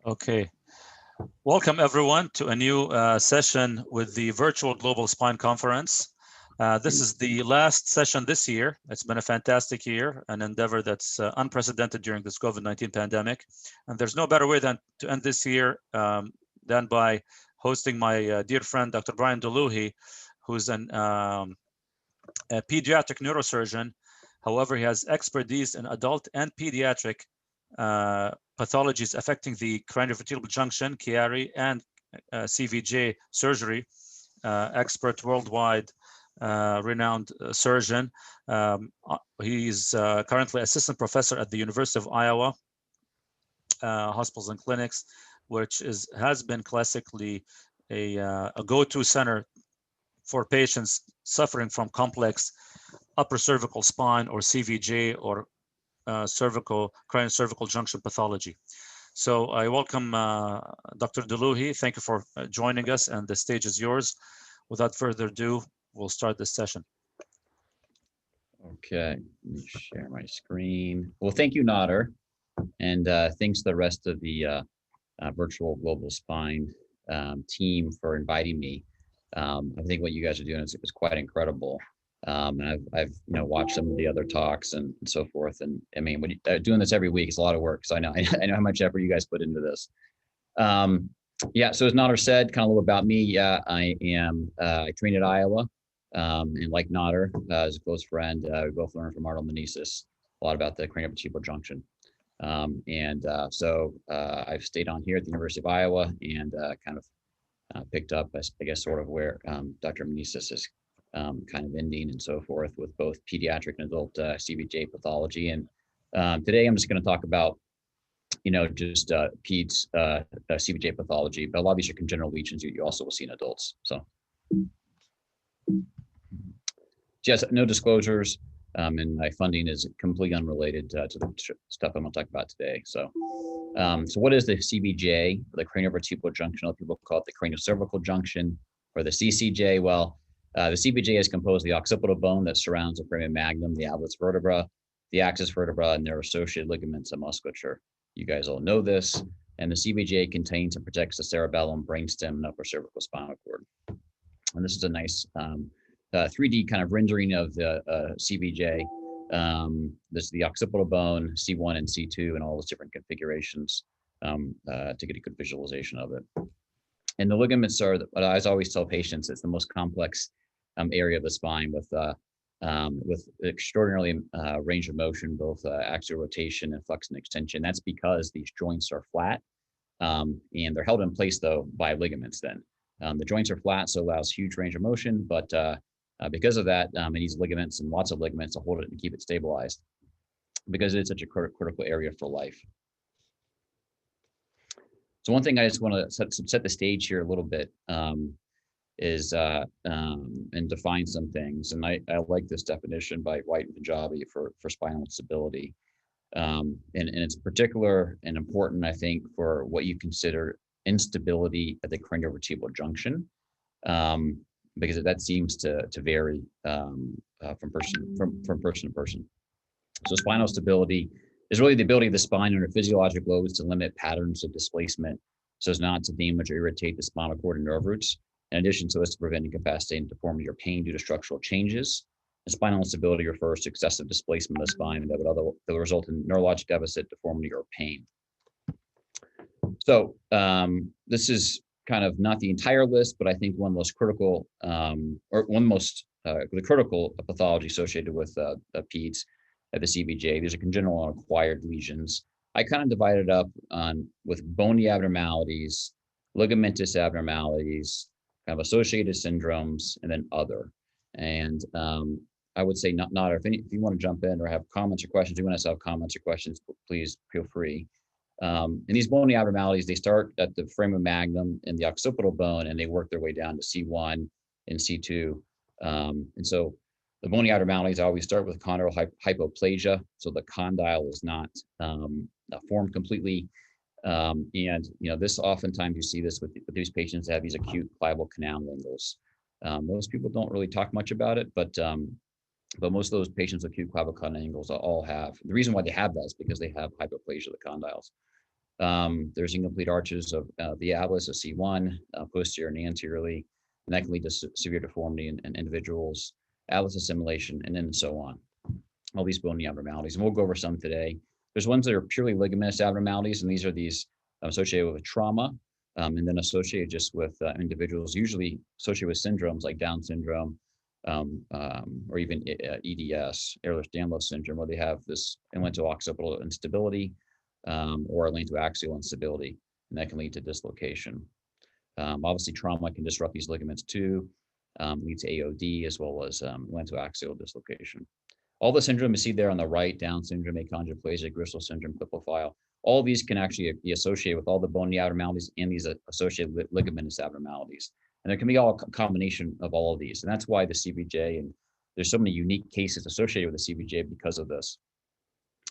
Okay. Welcome everyone to a new session with the Virtual Global Spine Conference. This is the last session this year. It's been a fantastic year, an endeavor that's unprecedented during this COVID-19 pandemic. And there's no better way than to end this year than by hosting my dear friend, Dr. Brian Dlouhy, who's a pediatric neurosurgeon. However, he has expertise in adult and pediatric pathologies affecting the craniovertebral junction, Chiari, and CVJ surgery. Expert worldwide, renowned surgeon. He's currently assistant professor at the University of Iowa Hospitals and Clinics, which has been classically a go-to center for patients suffering from complex upper cervical spine or CVJ or craniocervical junction pathology. So I welcome Dr. Dlouhy. Thank you for joining us, and the stage is yours. Without further ado, we'll start this session. Okay, let me share my screen. Well, thank you, Nader, and thanks to the rest of the Virtual Global Spine team for inviting me. I think what you guys are doing is quite incredible. And I've watched some of the other talks and so forth, and I mean, doing this every week is a lot of work. So I know how much effort you guys put into this. Yeah. So as Nader said, kind of a little about me. Yeah, I trained at Iowa, and like Nader, as a close friend, we both learned from Arnold Meneses a lot about the craniovertebral junction. So I've stayed on here at the University of Iowa and kind of picked up, I guess, sort of where Dr. Meneses is kind of ending and so forth with both pediatric and adult CVJ pathology. And today I'm just going to talk about, just peds CVJ pathology, but a lot of these are congenital lesions you also will see in adults. So yes, no disclosures, and my funding is completely unrelated to the stuff I'm going to talk about today. So what is the CVJ, the craniovertebral junction? A lot of people call it the craniocervical junction or the CCJ. Well, the CVJ is composed of the occipital bone that surrounds the foramen magnum, the atlas vertebra, the axis vertebra, and their associated ligaments and musculature. You guys all know this. And the CVJ contains and protects the cerebellum, brainstem, and upper cervical spinal cord. And this is a nice 3D kind of rendering of the CVJ. This is the occipital bone, C1 and C2, and all those different configurations to get a good visualization of it. And the ligaments are, as I always tell patients, it's the most complex area of the spine with extraordinarily range of motion, both axial rotation and flexion and extension. That's because these joints are flat and they're held in place though by ligaments. Then the joints are flat, so it allows huge range of motion. But because of that, it needs ligaments and lots of ligaments to hold it and keep it stabilized because it's such a critical area for life. So one thing I just want to set the stage here a little bit is and define some things. And I like this definition by White and Punjabi for spinal instability. And it's particular and important, I think, for what you consider instability at the craniovertebral junction, because that seems to vary from person to person. So spinal stability is really the ability of the spine under physiologic loads to limit patterns of displacement so as not to damage or irritate the spinal cord and nerve roots. In addition to this, to prevent incapacitating deformity or pain due to structural changes. And spinal instability refers to excessive displacement of the spine that would result in neurologic deficit, deformity, or pain. So this is kind of not the entire list, but I think one of the most critical, the critical pathology associated with PEDS at the CVJ. These are congenital and acquired lesions. I kind of divided up with bony abnormalities, ligamentous abnormalities, kind of associated syndromes, and then other. And I would say, Nader, if you want to jump in or have comments or questions, you want us to have comments or questions, please feel free. And these bony abnormalities, they start at the foramen magnum and the occipital bone, and they work their way down to C1 and C2. And so the bony abnormalities always start with condyle hypoplasia. So the condyle is not formed completely. And this oftentimes you see this with these patients that have these acute clival canal angles. Most people don't really talk much about it, but most of those patients with acute clival canal angles all have. The reason why they have that is because they have hypoplasia of the condyles. There's incomplete arches of the atlas of C1, posterior and anteriorly, and that can lead to severe deformity in individuals, atlas assimilation, and then so on. All these bony abnormalities, and we'll go over some today. There's ones that are purely ligamentous abnormalities, and these are these associated with trauma, and then associated just with individuals, usually associated with syndromes like Down syndrome, or even EDS, Ehlers-Danlos syndrome, where they have this atlanto-occipital instability or atlantoaxial instability, and that can lead to dislocation. Obviously, trauma can disrupt these ligaments too, lead to AOD as well as atlantoaxial dislocation. All the syndrome you see there on the right, Down syndrome, achondroplasia, Gristle syndrome, Klippel-Feil, all these can actually be associated with all the bony abnormalities and these associated ligamentous abnormalities. And there can be all a combination of all of these. And that's why the CVJ, and there's so many unique cases associated with the CVJ because of this.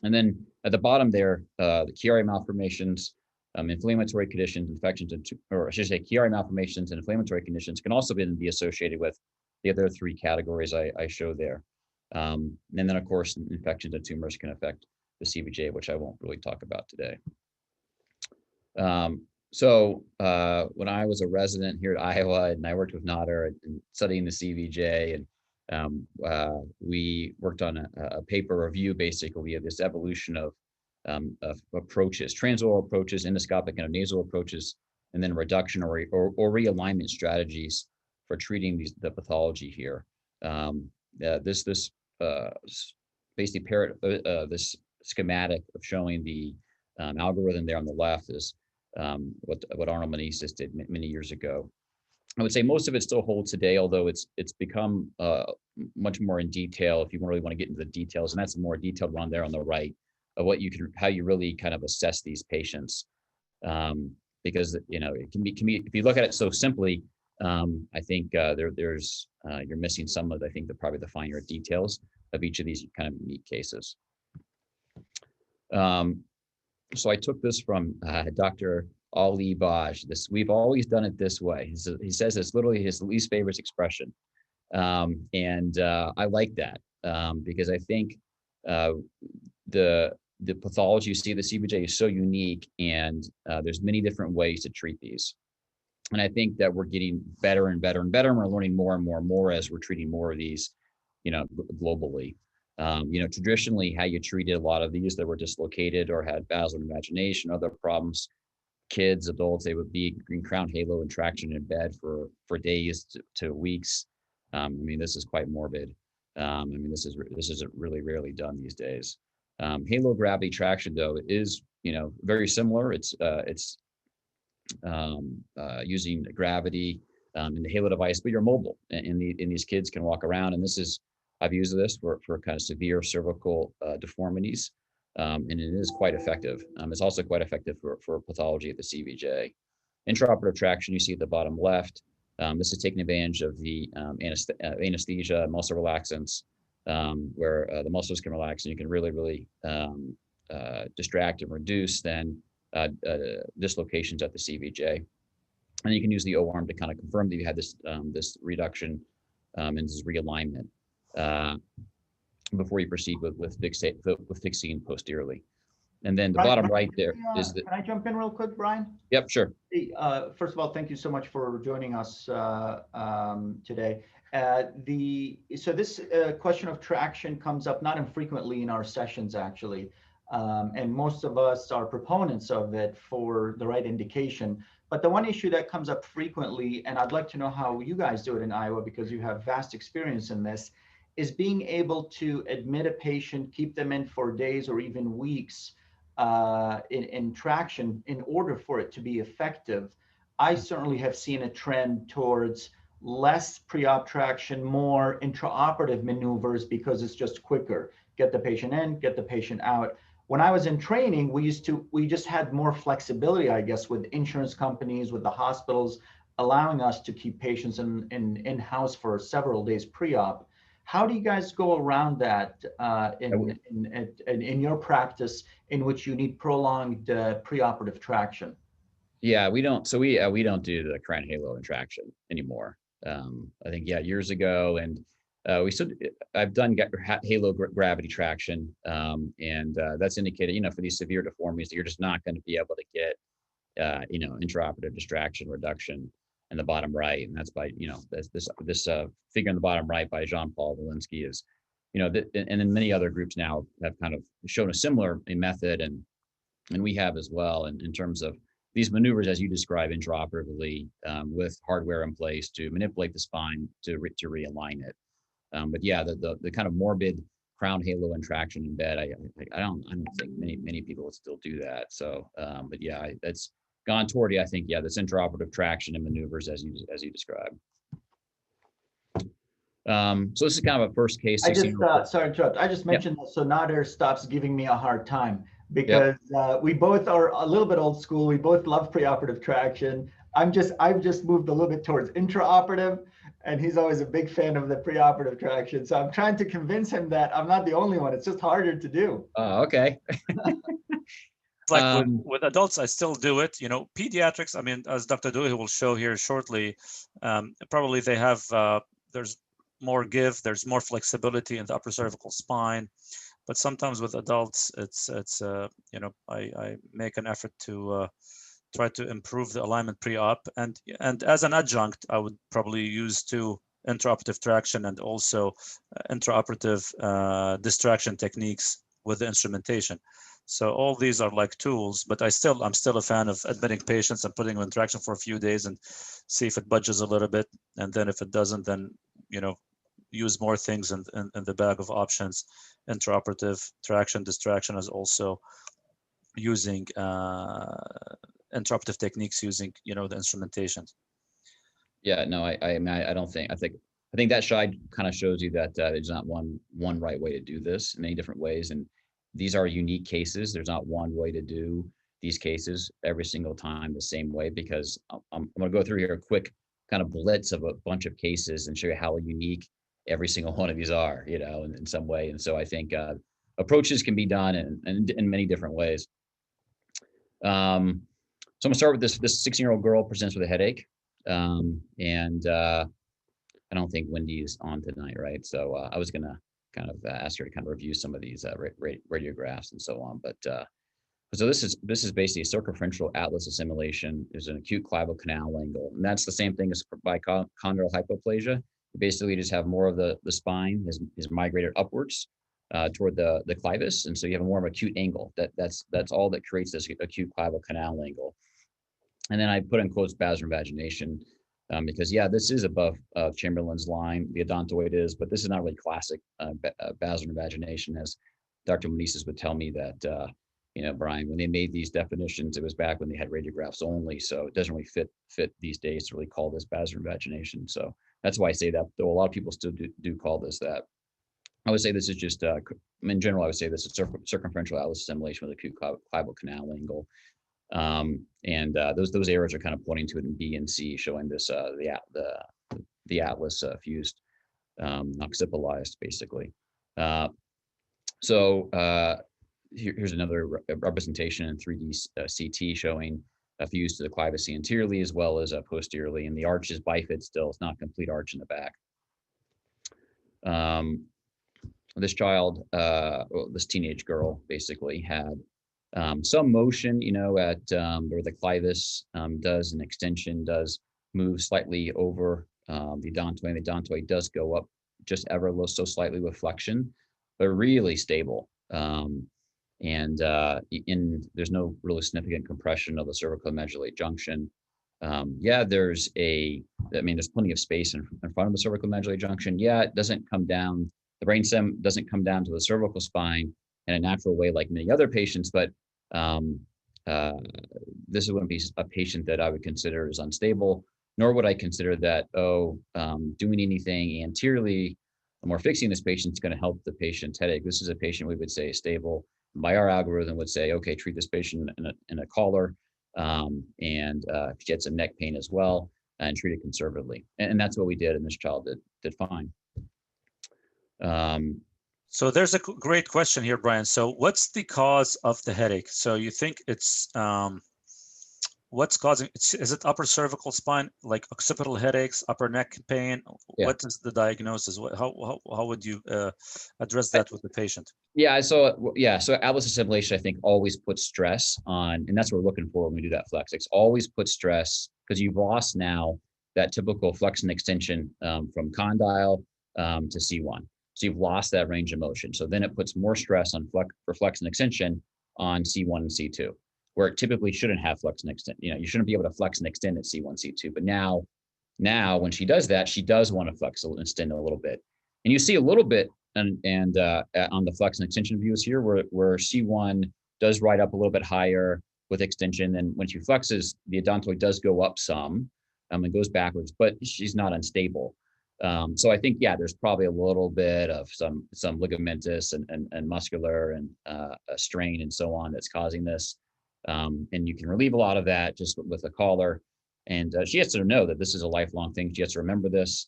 And then at the bottom there, the Chiari malformations, inflammatory conditions, infections, or I should say Chiari malformations and inflammatory conditions can also be associated with the other three categories I showed there. And then, of course, infections and tumors can affect the CVJ, which I won't really talk about today. So when I was a resident here at Iowa, and I worked with Nader and studying the CVJ, and we worked on a paper review, basically, of this evolution of approaches, transoral approaches, endoscopic and nasal approaches, and then reduction or realignment strategies for treating the pathology here. This basically this schematic of showing the algorithm there on the left is what Arnold Meneses did many years ago. I would say most of it still holds today, although it's become much more in detail if you really want to get into the details, and that's a more detailed one there on the right of what you can, how you really kind of assess these patients, because it can be if you look at it so simply. I think there's you're missing some of probably the finer details of each of these kind of unique cases. So I took this from Dr. Ali Baj. We've always done it this way. He says it's literally his least favorite expression, and I like that because I think the pathology you see the CVJ is so unique, and there's many different ways to treat these. And I think that we're getting better and better and better, and we're learning more and more and more as we're treating more of these, globally. Traditionally, how you treated a lot of these that were dislocated or had basilar imagination, other problems, kids, adults, they would be green crown halo and traction in bed for days to weeks. This is quite morbid. This is really rarely done these days. Halo gravity traction, though, is very similar. It's using gravity in the halo device, but you're mobile, and these kids can walk around. And I've used this for kind of severe cervical deformities, and it is quite effective. It's also quite effective for pathology of the CVJ. Intraoperative traction, you see at the bottom left. This is taking advantage of the anesthesia, muscle relaxants, where the muscles can relax, and you can really distract and reduce then dislocations at the CVJ. And you can use the O-arm to kind of confirm that you had this reduction and this realignment before you proceed with fixing posteriorly. And then the bottom right there is the. Can I jump in real quick, Brian? Yep, sure. First of all, thank you so much for joining us today. So this question of traction comes up not infrequently in our sessions, actually. And most of us are proponents of it for the right indication. But the one issue that comes up frequently, and I'd like to know how you guys do it in Iowa because you have vast experience in this, is being able to admit a patient, keep them in for days or even weeks in traction in order for it to be effective. I certainly have seen a trend towards less pre-op traction, more intraoperative maneuvers because it's just quicker. Get the patient in, get the patient out. When I was in training, we just had more flexibility, I guess, with insurance companies, with the hospitals, allowing us to keep patients in-house for several days pre-op. How do you guys go around that in your practice in which you need prolonged preoperative traction? Yeah, we don't. So we don't do the crown halo and traction anymore. I think years ago, and I've done halo gravity traction, and that's indicated, for these severe deformities that you're just not going to be able to get, intraoperative distraction reduction in the bottom right, and that's by, this figure in the bottom right by Jean-Paul Walensky is, and then many other groups now have kind of shown a similar method, and we have as well, in terms of these maneuvers as you describe intraoperatively, with hardware in place to manipulate the spine to realign it. But yeah, the kind of morbid crown halo and traction in bed, I don't think many people would still do that. So, but yeah, that's gone toward, I think, this intraoperative traction and maneuvers as you described. So this is kind of a first case. Sorry to interrupt. I just mentioned that so Nader stops giving me a hard time because we both are a little bit old school. We both love preoperative traction. I've just moved a little bit towards intraoperative, and he's always a big fan of the preoperative traction. So I'm trying to convince him that I'm not the only one. It's just harder to do. Oh, okay. Like with adults, I still do it. Pediatrics, I mean, as Dr. Dlouhy will show here shortly, probably they have, there's more give, there's more flexibility in the upper cervical spine. But sometimes with adults, it's I make an effort to try to improve the alignment pre-op, and as an adjunct, I would probably use intraoperative traction and also intraoperative distraction techniques with the instrumentation. So all these are like tools, but I'm still a fan of admitting patients and putting them in traction for a few days and see if it budges a little bit, and then if it doesn't, then use more things in the bag of options. Intraoperative traction distraction is also using intraoperative techniques using the instrumentation. Yeah, no, I think that slide kind of shows you that there's not one right way to do this, many different ways, and these are unique cases. There's not one way to do these cases every single time the same way, because I'm going to go through here a quick kind of blitz of a bunch of cases and show you how unique every single one of these are, in some way. And so I think approaches can be done in many different ways. So I'm gonna start with this 16-year-old girl presents with a headache. And I don't think Wendy is on tonight, right? So I was gonna kind of ask her to kind of review some of these radiographs and so on. But so this is basically a circumferential atlas assimilation. There's an acute clival canal angle, and that's the same thing as bicondylar hypoplasia. You basically just have more of the spine is migrated upwards toward the clivus, and so you have a more of an acute angle. That's all that creates this acute clival canal angle. And then I put in quotes basilar invagination because this is above Chamberlain's line. The odontoid is, but this is not really classic basilar invagination, as Dr. Meneses would tell me that Brian, when they made these definitions, it was back when they had radiographs only, so it doesn't really fit these days to really call this basilar invagination. So that's why I say that, though a lot of people still do call this that. I would say this is just, in general, I would say this is circumferential atlas assimilation with acute clival canal angle. And those arrows are kind of pointing to it in B and C, showing this the atlas fused occipitalized, basically. Here's another representation in 3D CT showing a fuse to the clivus anteriorly as well as posteriorly, and the arch is bifid still. It's not complete arch in the back. This child, this teenage girl, basically had some motion, at where the clivus does an extension, does move slightly over the odontoid. The odontoid does go up just ever so slightly with flexion, but really stable. And there's no really significant compression of the cervical medullary junction. There's plenty of space in front of the cervical medullary junction. It doesn't come down. The brainstem doesn't come down to the cervical spine in a natural way like many other patients, but this wouldn't be a patient that I would consider as unstable, nor would I consider that, doing anything anteriorly or fixing this patient is going to help the patient's headache. This is a patient we would say is stable. By our algorithm would say, okay, treat this patient in a collar, and if she had some neck pain as well, and treat it conservatively. And that's what we did, and this child did fine. So there's a great question here, Brian. So what's the cause of the headache? So you think it's what's causing, is it upper cervical spine, like occipital headaches, upper neck pain? Yeah. What is the diagnosis? How would you address that with the patient? Yeah. So atlas assimilation, I think, always puts stress on, and that's what we're looking for when we do that flex. It's always put stress because you've lost now that typical flex and extension from condyle to C1. So you've lost that range of motion. So then it puts more stress on flex and extension on C1 and C2, where it typically shouldn't have flex and extend. You shouldn't be able to flex and extend at C1, C2. But now when she does that, she does want to flex and extend a little bit. And you see a little bit on the flex and extension views here, where C1 does ride up a little bit higher with extension. And when she flexes, the odontoid does go up some and goes backwards, but she's not unstable. So I think, there's probably a little bit of some ligamentous and muscular and a strain and so on that's causing this. And you can relieve a lot of that just with a collar. And she has to know that this is a lifelong thing. She has to remember this.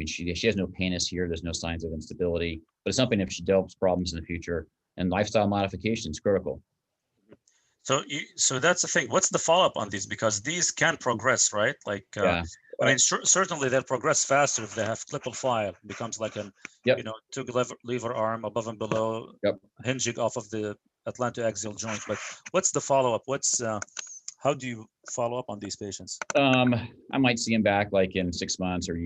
She has no pannus here. There's no signs of instability, but it's something if she develops problems in the future, and lifestyle modification is critical. So that's the thing. What's the follow-up on these? Because these can progress, right? Like, certainly they'll progress faster if they have Klippel-Feil. It becomes like an, two lever arm above and below, hinging off of the atlantoaxial joint. But what's the follow-up? How do you follow up on these patients? I might see him back like in 6 months or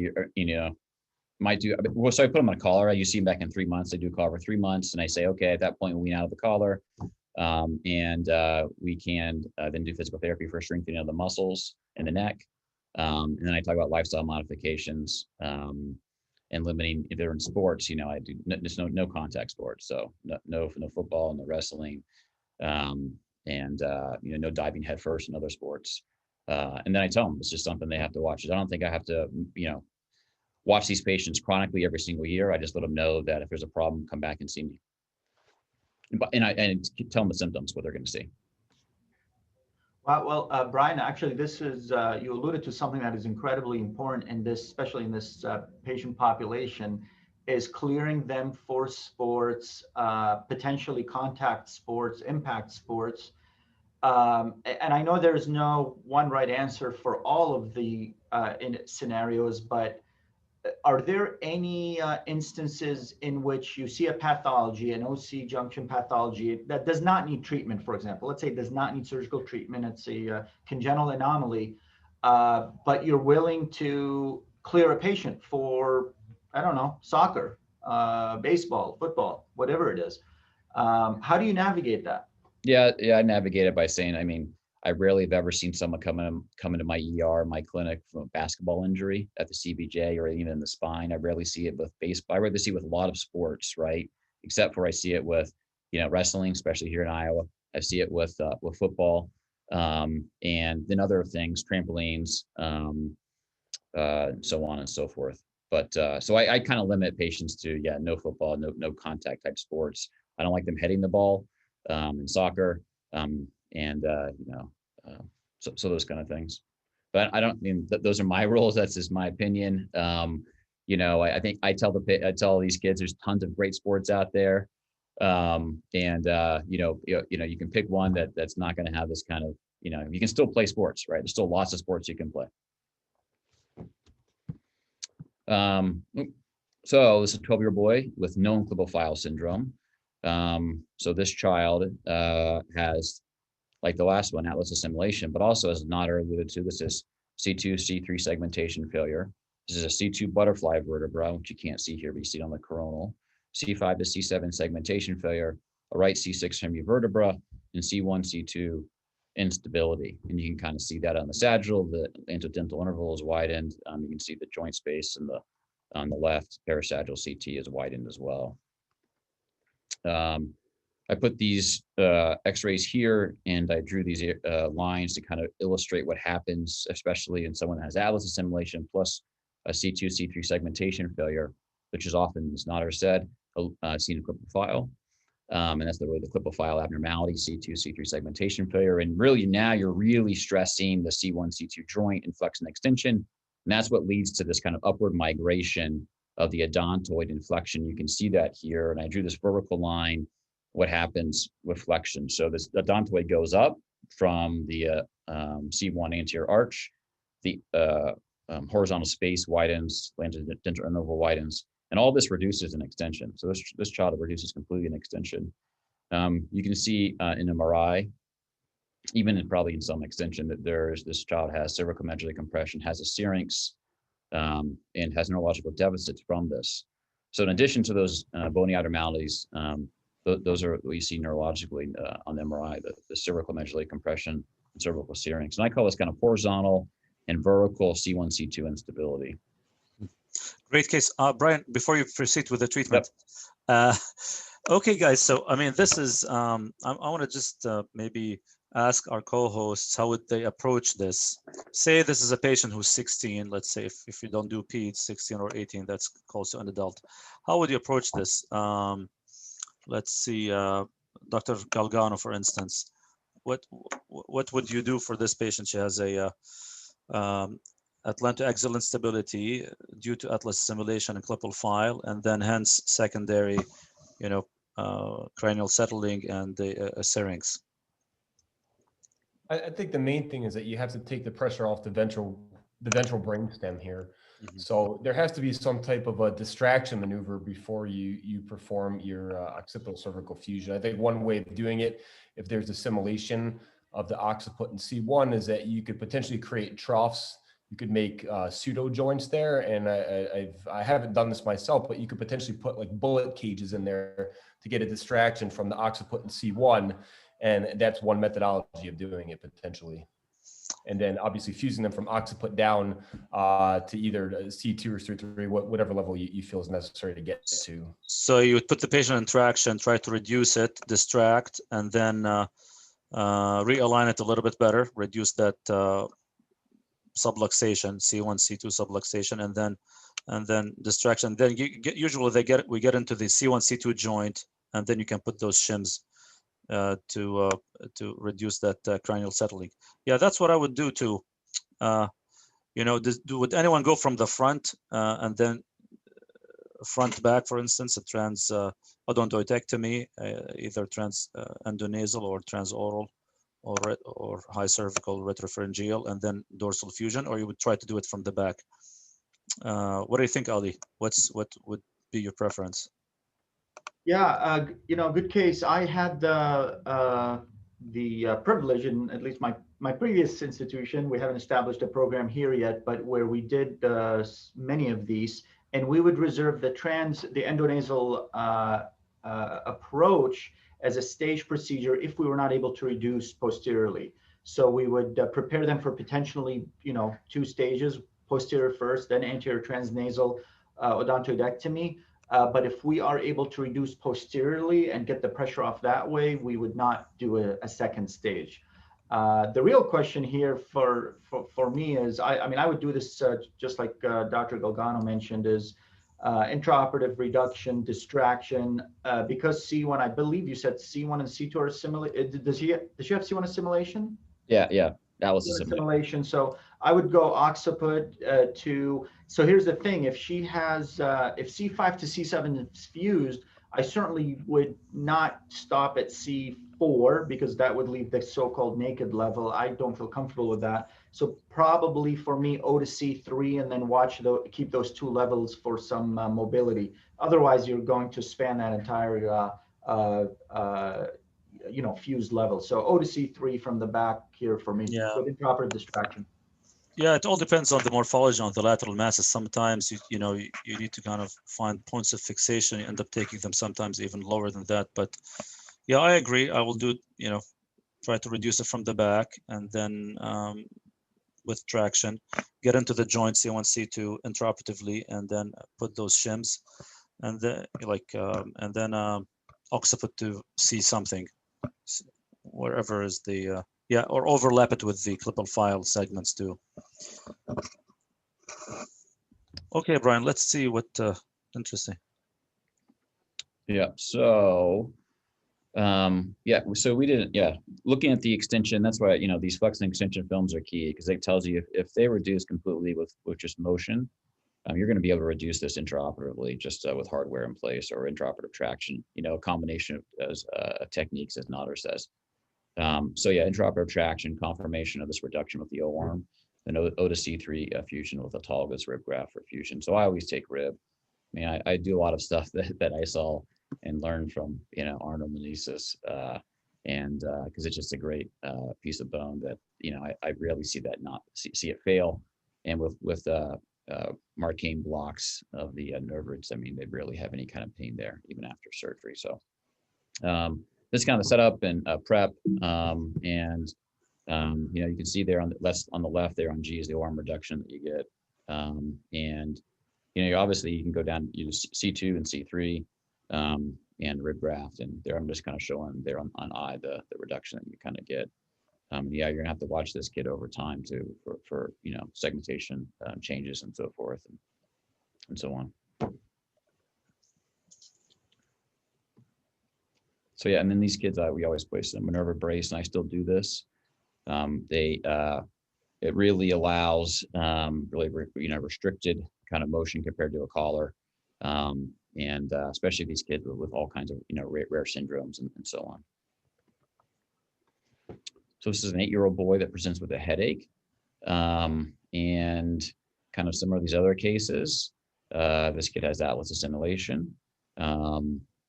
might do. Well, so I put him on a collar. I see him back in 3 months. I do a collar for 3 months, and I say, okay, at that point we wean out of the collar. We can then do physical therapy for strengthening of the muscles in the neck. And then I talk about lifestyle modifications and limiting if they're in sports. I do no contact sports, so no football, no wrestling, no diving head first in other sports. And then I tell them it's just something they have to watch. I don't think I have to watch these patients chronically every single year. I just let them know that if there's a problem, come back and see me. And tell them the symptoms, what they're going to see. Well, Brian, actually, this is you alluded to something that is incredibly important in this, especially in this patient population, is clearing them for sports, potentially contact sports, impact sports. And I know there's no one right answer for all of the scenarios, but are there any instances in which you see a pathology, an OC junction pathology, that does not need treatment, for example? Let's say it does not need surgical treatment. It's a congenital anomaly, but you're willing to clear a patient for, I don't know, soccer, baseball, football, whatever it is. How do you navigate that? Yeah, I navigate it by saying, I rarely have ever seen someone come into my ER, my clinic, from a basketball injury at the CBJ or even in the spine. I rarely see it with baseball. I rarely see it with a lot of sports, right? Except for I see it with, wrestling, especially here in Iowa. I see it with football, and then other things, trampolines, so on and so forth. But so I kind of limit patients to no football, no contact type sports. I don't like them heading the ball in soccer. So those kind of things, but I don't mean that those are my rules. That's just my opinion. I think I tell these kids there's tons of great sports out there. You can pick one that's not going to have this kind of, you can still play sports, right? There's still lots of sports you can play. So this is a 12-year-old boy with known Klippel-Feil syndrome. So this child has, like the last one, atlas assimilation, but also, as Nader alluded to, this is C2, C3 segmentation failure. This is a C2 butterfly vertebra, which you can't see here, but you see it on the coronal. C5 to C7 segmentation failure, a right C6 hemivertebra, and C1, C2 instability. And you can kind of see that on the sagittal. The antedental interval is widened. You can see the joint space on the left. Parasagittal CT is widened as well. I put these x-rays here, and I drew these lines to kind of illustrate what happens, especially in someone that has atlas assimilation plus a C2, C3 segmentation failure, which is often, as Nader said, seen in Klippel-Feil. And that's the Klippel-Feil abnormality, C2, C3 segmentation failure. And really now you're really stressing the C1, C2 joint in flexion and extension. And that's what leads to this kind of upward migration of the odontoid inflection. You can see that here. And I drew this vertical line, what happens with flexion. So this odontoid goes up from the C1 anterior arch. The horizontal space widens, dental interval widens, and all this reduces in extension. So this child reduces completely in extension. You can see in MRI, even probably in some extension, that this child has cervicomedullary compression, has a syrinx, and has neurological deficits from this. So in addition to those bony abnormalities, those are what you see neurologically on the MRI, the cervicomedullary compression and cervical syrinx. And I call this kind of horizontal and vertical C1, C2 instability. Great case. Brian, before you proceed with the treatment, Yep. okay, guys. So, I mean, this is, I want to just maybe ask our co-hosts, how would they approach this? Say this is a patient who's 16, let's say, if you don't do peds, 16 or 18, that's close to an adult. How would you approach this? Let's see, Dr. Galgano, for instance, what would you do for this patient? She has a atlantoaxial instability due to atlas assimilation and Klippel-Feil, and then hence secondary, cranial settling and a syrinx. I think the main thing is that you have to take the pressure off the ventral brainstem here. Mm-hmm. So there has to be some type of a distraction maneuver before you perform your occipital cervical fusion. I think one way of doing it, if there's assimilation of the occiput in C1, is that you could potentially create troughs. You could make pseudo joints there, and I haven't done this myself, but you could potentially put like bullet cages in there to get a distraction from the occiput in C1. And that's one methodology of doing it potentially. And then obviously fusing them from occiput down to either C2 or C3, whatever level you feel is necessary to get to. So you would put the patient in traction, try to reduce it, distract, and then realign it a little bit better, reduce that subluxation, C1, C2 subluxation, and then distraction. Then usually we get into the C1, C2 joint, and then you can put those shims to reduce that cranial settling. Yeah, that's what I would do too. Would anyone go from the front and then front back, for instance, a trans odontoidectomy, either trans endonasal or transoral, or high cervical retropharyngeal, and then dorsal fusion, or you would try to do it from the back? What do you think, Ali? What would be your preference? Yeah, good case. I had the privilege, in at least my previous institution, we haven't established a program here yet, but where we did many of these, and we would reserve the endonasal approach as a stage procedure if we were not able to reduce posteriorly. So we would prepare them for potentially, 2 stages, posterior first, then anterior transnasal odontoidectomy. But if we are able to reduce posteriorly and get the pressure off that way, we would not do a second stage. The real question here for me is, I would do this just like Dr. Galgano mentioned, is intraoperative reduction, distraction, because C1, I believe you said C1 and C2 are similar. Does she have C1 assimilation? Yeah. That was assimilation. So I would go occiput to. So here's the thing: if she has, if C5 to C7 is fused, I certainly would not stop at C4 because that would leave the so-called naked level. I don't feel comfortable with that. So probably for me, O to C3, and then keep those 2 levels for some mobility. Otherwise, you're going to span that entire fused level. So O to C3 from the back here for me, with intraoperative distraction. Yeah, it all depends on the morphology on the lateral masses. Sometimes you need to kind of find points of fixation. You end up taking them sometimes even lower than that. But yeah, I agree. I will do, try to reduce it from the back, and then with traction, get into the joint C1, C2 intraoperatively, and then put those shims, and then occiput to see something, wherever is the or overlap it with the Klippel-Feil segments too. Okay, Brian, let's see what interesting. Yeah. So so we didn't, looking at the extension, that's why, these flex and extension films are key, because it tells you if they reduce completely with just motion, you're going to be able to reduce this intraoperatively just with hardware in place or intraoperative traction, a combination of techniques, as Nader says. So yeah, intraoperative traction, confirmation of this reduction with the O-arm, and O to C3 fusion with autologous rib graft for fusion. So I always take rib. I mean, I do a lot of stuff that I saw and learned from, Arnold Meneses, and because it's just a great piece of bone that, I rarely see that not see it fail. And with Marcaine blocks of the nerve roots, I mean, they rarely have any kind of pain there, even after surgery. So this is kind of the setup and prep, and you can see there on the left there on G is the arm reduction that you get, and obviously you can go down, C2 and C3, and rib graft, and there I'm just kind of showing there on I the reduction that you kind of get. Yeah, you're gonna have to watch this kid over time too for segmentation changes and so forth and so on. So yeah, and then these kids, we always place them Minerva brace, and I still do this. It really allows restricted kind of motion compared to a collar, and especially these kids with all kinds of rare syndromes and so on. So this is an 8-year-old boy that presents with a headache, and kind of similar to these other cases. This kid has atlas assimilation.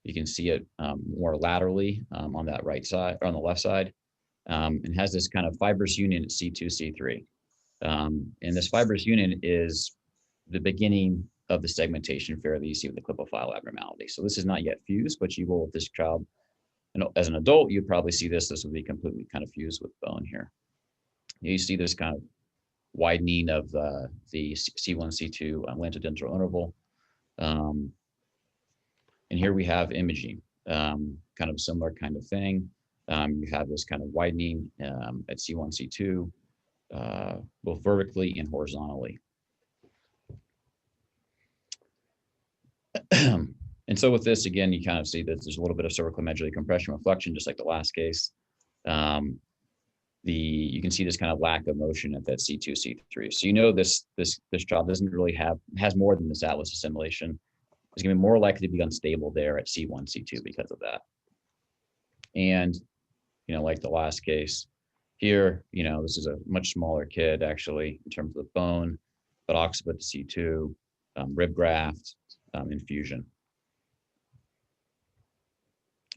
You can see it more laterally on that right side or on the left side, and has this kind of fibrous union at C2, C3. And this fibrous union is the beginning of the segmentation fair that you see with the Klippel-Feil abnormality. So this is not yet fused, but you will with this child. And as an adult, you'd probably see this. This will be completely kind of fused with bone here. You see this kind of widening of the C1, C2 lantodental interval. And here we have imaging, kind of similar kind of thing. You have this kind of widening at C1, C2, both vertically and horizontally. And so with this, again, you kind of see that there's a little bit of cervicomedullary compression reflection, just like the last case. You can see this kind of lack of motion at that C2, C3. So this child doesn't really has more than this atlas assimilation. It's going to be more likely to be unstable there at C1, C2 because of that. And like the last case here, this is a much smaller kid actually in terms of bone, but occiput to C2, rib graft, infusion.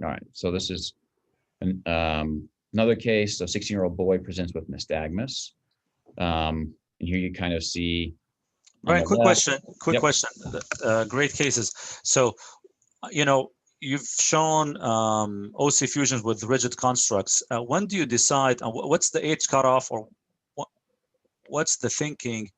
All right, so this is another case. So 16-year-old boy presents with nystagmus. And here you kind of see. Brian, quick question. Great cases. So, you've shown OC fusions with rigid constructs. When do you decide, what's the age cutoff, or what's the thinking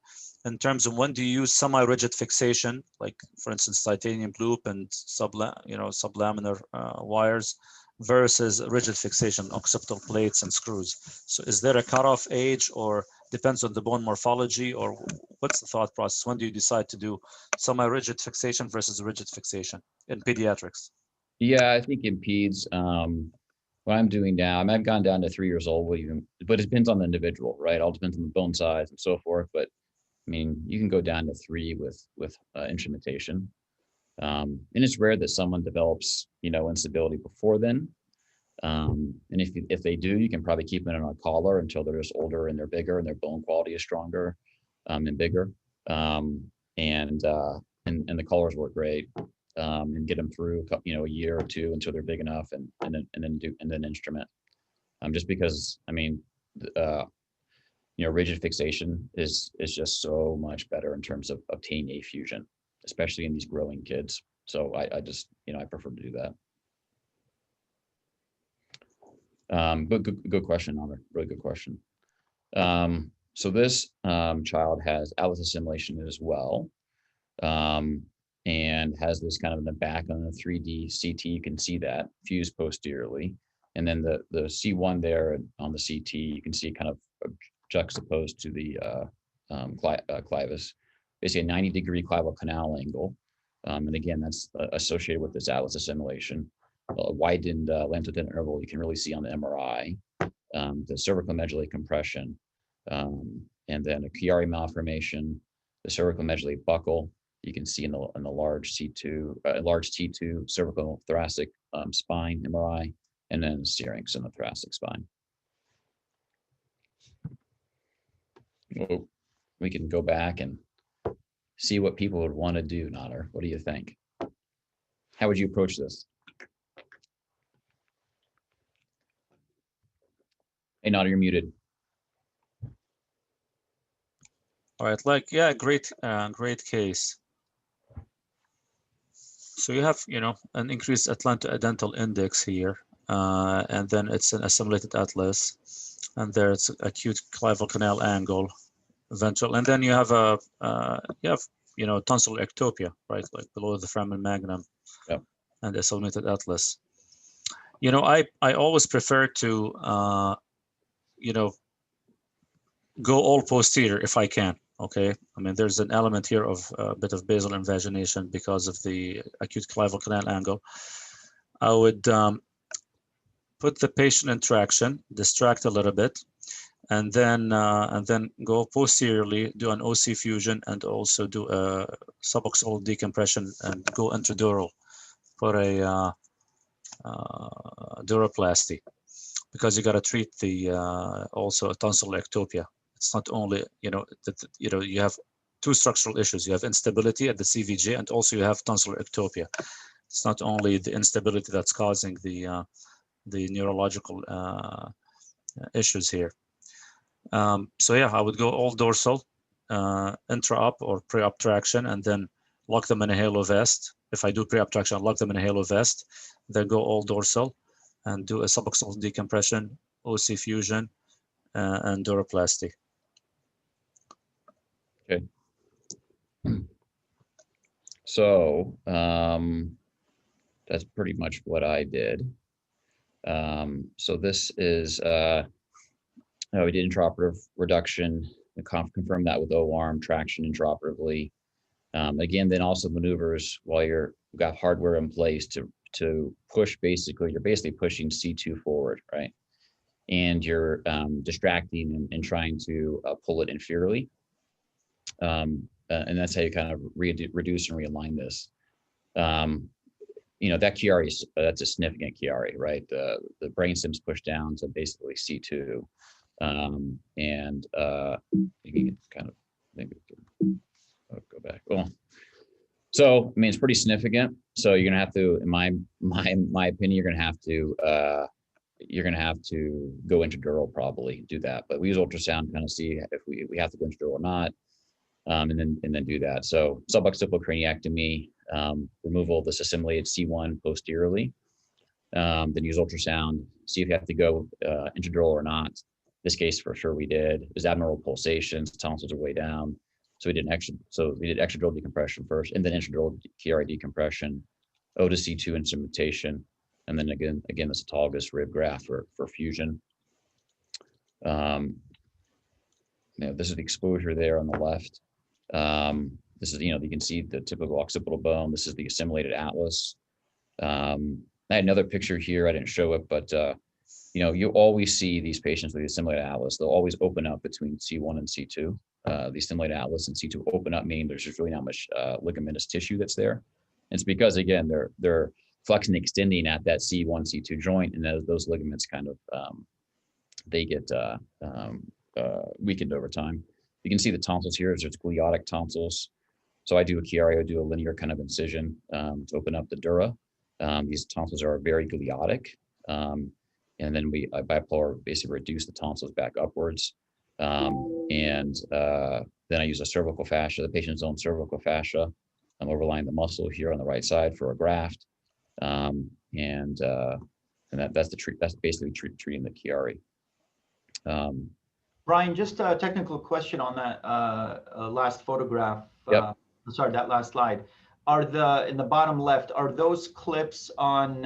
in terms of when do you use semi-rigid fixation, like for instance, titanium loop and sublaminar wires, versus rigid fixation, occipital plates and screws? So is there a cutoff age, or depends on the bone morphology, or what's the thought process? When do you decide to do semi-rigid fixation versus rigid fixation in pediatrics? Yeah, I think in peds, what I'm doing now, I've gone down to 3 years old, but it depends on the individual, right? All depends on the bone size and so forth. But I mean, you can go down to 3 with instrumentation. And it's rare that someone develops, instability before then. And if they do, you can probably keep them on a collar until they're just older and they're bigger and their bone quality is stronger and bigger. And the collars work great, and get them through, a year or two until they're big enough, and then instrument. Just because, I mean, rigid fixation is just so much better in terms of obtaining a fusion, especially in these growing kids. So I just, I prefer to do that. But good question, Amr. Really good question. So this child has atlas assimilation as well, and has this kind of in the back on the 3D CT. You can see that fused posteriorly, and then the C1 there on the CT, you can see kind of juxtaposed to the clivus, basically a 90-degree clival canal angle. And again, that's associated with this atlas assimilation. Widened lantodental interval, you can really see on the MRI, the cervicomedullary compression, and then a Chiari malformation, the cervicomedullary buckle. You can see in the large C2, large T2 cervical thoracic spine MRI, and then syrinx in the thoracic spine. Well, we can go back and see what people would want to do, Nader. What do you think? How would you approach this? Hey, Nader, you're muted. All right, like, yeah, great case. So you have, an increased atlanto-dental index here, and then it's an assimilated atlas, and there's acute clival canal angle, ventral, and then you have tonsil ectopia, right, like below the foramen magnum, Yep. and assimilated atlas. I always prefer to, go all posterior if I can. Okay, I mean, there's an element here of a bit of basal invagination because of the acute clival canal angle. I would put the patient in traction, distract a little bit, and then go posteriorly, do an OC fusion, and also do a suboccipital decompression and go intradural for a duroplasty, because you got to treat the also a tonsil ectopia. It's not only, you have two structural issues. You have instability at the CVJ, and also you have tonsillar ectopia. It's not only the instability that's causing the neurological issues here. So yeah, I would go all dorsal, intra-op or pre-op traction, and then lock them in a halo vest. If I do pre-op traction, I'll lock them in a halo vest, then go all dorsal and do a suboccipital decompression, OC fusion, and duroplasty. Okay. So that's pretty much what I did. So this is, we did intraoperative reduction, confirm that with O-arm traction intraoperatively. Again, then also maneuvers while you've got hardware in place to push, you're basically pushing C2 forward, right? And you're distracting and trying to pull it inferiorly. And that's how you kind of reduce and realign this. That Chiari, that's a significant Chiari, right? The brainstem's pushed down to basically C2. And you can kind of maybe go back. Well, so I mean, it's pretty significant. So you're gonna have to, in my opinion, you're gonna have to go intradural, probably do that. But we use ultrasound, kind of see if we have to go intradural or not. And then do that. So suboccipital craniectomy, removal of this assimilated C1 posteriorly. Then use ultrasound, see if you have to go intradural or not. This case, for sure, we did. There's abnormal pulsations, tonsils are way down. So we did extradural decompression first, and then intradural Chiari decompression, O to C2 instrumentation, and then again this autologous rib graft for fusion. This is the exposure there on the left. This is, you can see the typical occipital bone. This is the assimilated atlas. I had another picture here. I didn't show it, but you always see these patients with the assimilated atlas. They'll always open up between C1 and C2. The assimilated atlas and C2 open up, meaning there's just really not much ligamentous tissue that's there. And it's because, again, they're flexing and extending at that C1, C2 joint, and those ligaments kind of they get weakened over time. You can see the tonsils here. There's gliotic tonsils. So I do a Chiari, I do a linear kind of incision to open up the dura. These tonsils are very gliotic. And then I bipolar basically reduce the tonsils back upwards. Then I use a cervical fascia, the patient's own cervical fascia. I'm overlying the muscle here on the right side for a graft. And that's basically treating the Chiari. Brian, just a technical question on that last photograph. Yep. Sorry, that last slide. In the bottom left, are those clips on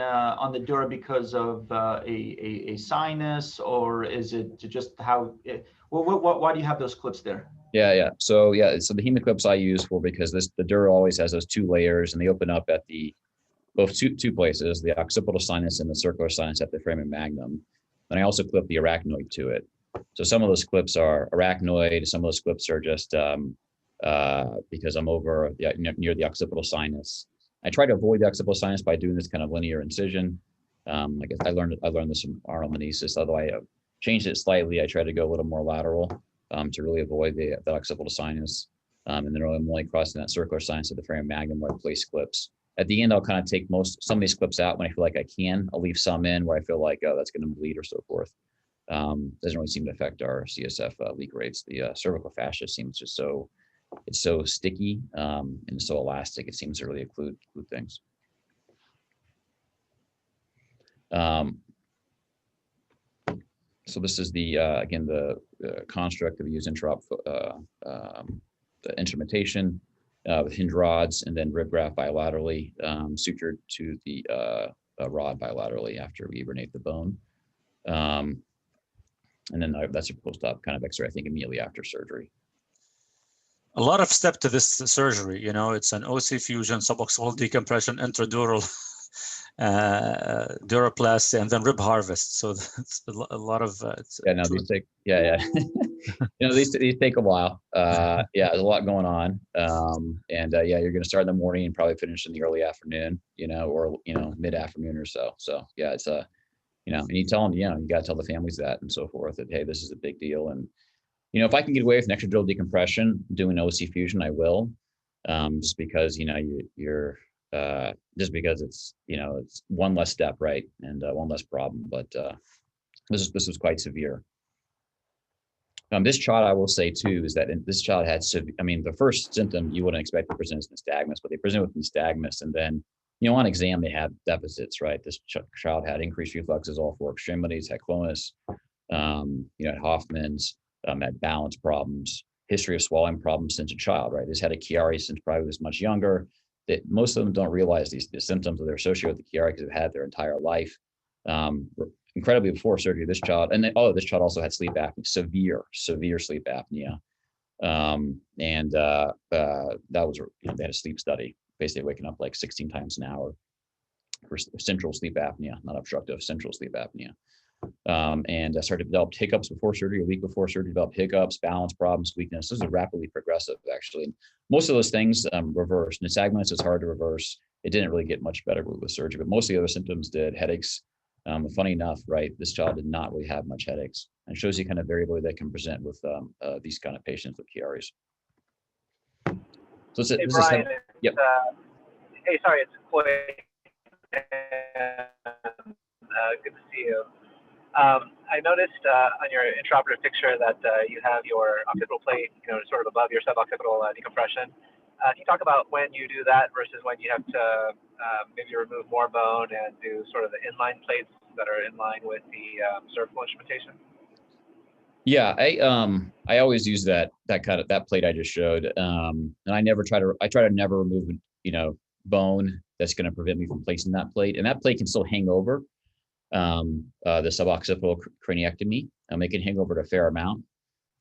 the dura because of a sinus, or is it just how? Why do you have those clips there? Yeah. So the hemoclips I use because the dura always has those two layers, and they open up at both two places, the occipital sinus and the circular sinus at the foramen magnum. And I also clip the arachnoid to it. So some of those clips are arachnoid, some of those clips are just because I'm over near the occipital sinus. I try to avoid the occipital sinus by doing this kind of linear incision. I guess I learned this from RL meniscus, although I changed it slightly. I try to go a little more lateral. to really avoid that occipital sinus. And then I'm only crossing that circular sinus of the foramen magnum where I place clips. At the end, I'll kind of take some of these clips out when I feel like I can. I'll leave some in where I feel like, oh, that's going to bleed or so forth. Doesn't really seem to affect our CSF leak rates. The cervical fascia seems just it's so sticky and so elastic. It seems to really occlude things. So this is again, the construct that we use intraop the instrumentation with hinge rods and then rib graft bilaterally sutured to the rod bilaterally after we vernate the bone. And then that's a post-op kind of X-ray, I think, immediately after surgery. A lot of step to this surgery. You know, it's an OC fusion, suboccipital decompression, intradural duroplasty, and then rib harvest. So it's a lot of these take these take a while. There's a lot going on. You're going to start in the morning and probably finish in the early afternoon, or mid-afternoon or so. So yeah, it's and you tell them, you got to tell the families that and so forth, that, hey, this is a big deal. And, if I can get away with an extradural decompression, doing OC fusion, I will, just because, you're just because it's, it's one less step, right. And one less problem, but this was quite severe. This child, I will say too, is that this child had the first symptom you wouldn't expect to present as nystagmus, but they present with nystagmus, and then on exam, they had deficits, right? This child had increased reflexes, all four extremities, had clonus, had Hoffman's, had balance problems, history of swallowing problems since a child, right? This had a Chiari since probably was much younger. That most of them don't realize the symptoms that they're associated with the Chiari because they've had their entire life. Incredibly, before surgery, this child, this child also had sleep apnea, severe sleep apnea. That was, they had a sleep study, basically waking up like 16 times an hour for central sleep apnea, not obstructive, central sleep apnea. Started to develop hiccups before surgery, a week before surgery, developed hiccups, balance problems, weakness. This is rapidly progressive, actually. Most of those things reversed. Nystagmus is hard to reverse. It didn't really get much better with surgery, but most of the other symptoms did. Headaches. Funny enough, right, this child did not really have much headaches, and shows you kind of variability that can present with these kind of patients with Chiaris. So hey, Brian, yep. Hey, sorry, it's Coy. Good to see you. I noticed on your intraoperative picture that you have your occipital plate, sort of above your suboccipital decompression. Can you talk about when you do that versus when you have to maybe remove more bone and do sort of the inline plates that are in line with the cervical instrumentation? Yeah, I always use that plate I just showed, and I try to never remove bone that's going to prevent me from placing that plate, and that plate can still hang over the suboccipital craniectomy. It can hang over to a fair amount,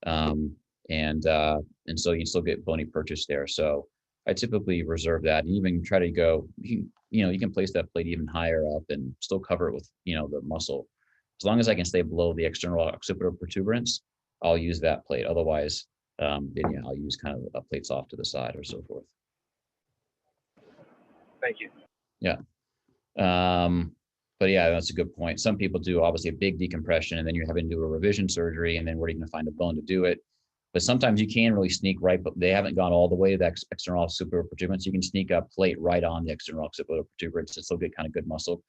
and so you still get bony purchase there. So I typically reserve that, and even try to go. You can place that plate even higher up and still cover it with the muscle. As long as I can stay below the external occipital protuberance, I'll use that plate. Otherwise, then I'll use kind of plates off to the side or so forth. Thank you. Yeah. But yeah, that's a good point. Some people do obviously a big decompression, and then you're having to do a revision surgery, and then where are you going to find a bone to do it? But sometimes you can really sneak right, but they haven't gone all the way to the external occipital protuberance. You can sneak a plate right on the external occipital protuberance and still get kind of good muscle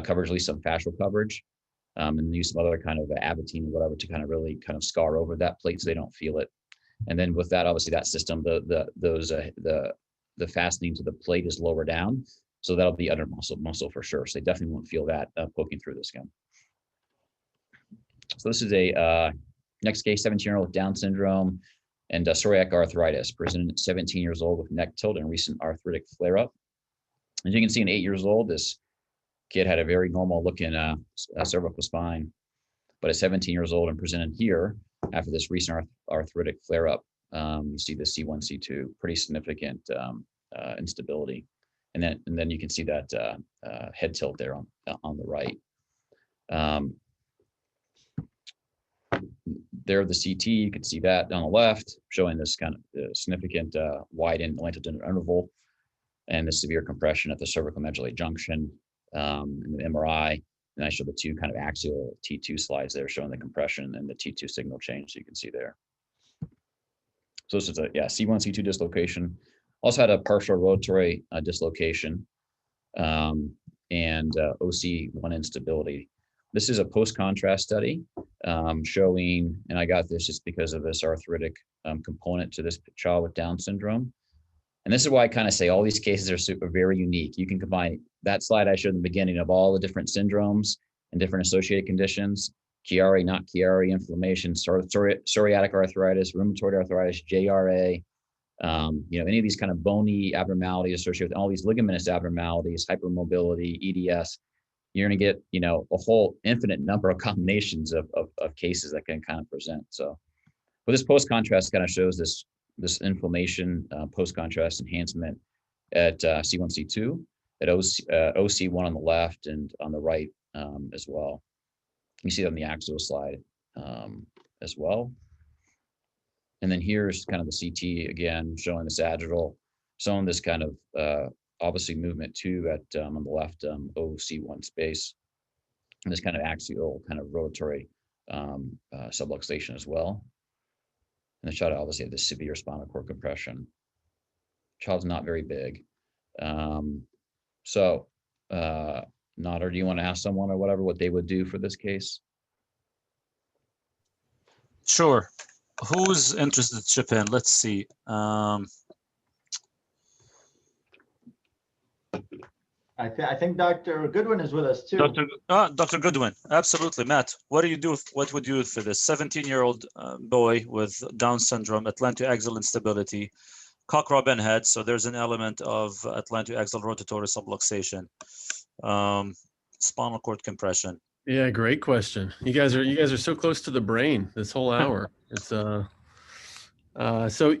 coverage, at least some fascial coverage. And use some other kind of abatine or whatever to kind of really kind of scar over that plate so they don't feel it. And then with that, obviously that system, the fastening to the plate is lower down, so that'll be under muscle for sure. So they definitely won't feel that poking through the skin. So this is a next case, 17-year-old with Down syndrome and psoriatic arthritis, presented at 17 years old with neck tilt and recent arthritic flare-up. As you can see, in 8 years old, this kid had a very normal looking cervical spine, but at 17 years old and presented here after this recent arthritic flare-up, you see the C1, C2, pretty significant instability. And then you can see that head tilt there on the right. There, the CT, you can see that on the left, showing this kind of significant widened longitudinal interval and the severe compression at the cervical medullary junction. In the MRI, and I show the two kind of axial T2 slides there showing the compression and the T2 signal change, so you can see there. So this is a C1, C2 dislocation. Also had a partial rotatory dislocation and OC1 instability. This is a post-contrast study showing, and I got this just because of this arthritic component to this child with Down syndrome. And this is why I kind of say all these cases are very unique. You can combine that slide I showed in the beginning of all the different syndromes and different associated conditions, Chiari, not Chiari, inflammation, psoriatic arthritis, rheumatoid arthritis, JRA, any of these kind of bony abnormalities associated with all these ligamentous abnormalities, hypermobility, EDS, you're going to get, a whole infinite number of combinations of cases that can kind of present. So, but this post-contrast kind of shows this inflammation, post-contrast enhancement at C1, C2, at OC1 on the left and on the right as well. You see it on the axial slide as well. And then here's kind of the CT again, showing the sagittal, showing this kind of obviously movement too at on the left OC1 space, and this kind of axial kind of rotatory subluxation as well. And the child obviously had this severe spinal cord compression. Child's not very big. Nader, do you want to ask someone or whatever what they would do for this case? Sure. Who's interested to chip in? Let's see. I think Dr. Goodwin is with us too. Dr. Goodwin, absolutely. Matt, what would you do for this 17-year-old boy with Down syndrome, atlantoaxial instability, cock-robin head? So there's an element of atlantoaxial rotatory subluxation, spinal cord compression. Yeah, great question. You guys are so close to the brain this whole hour. It's so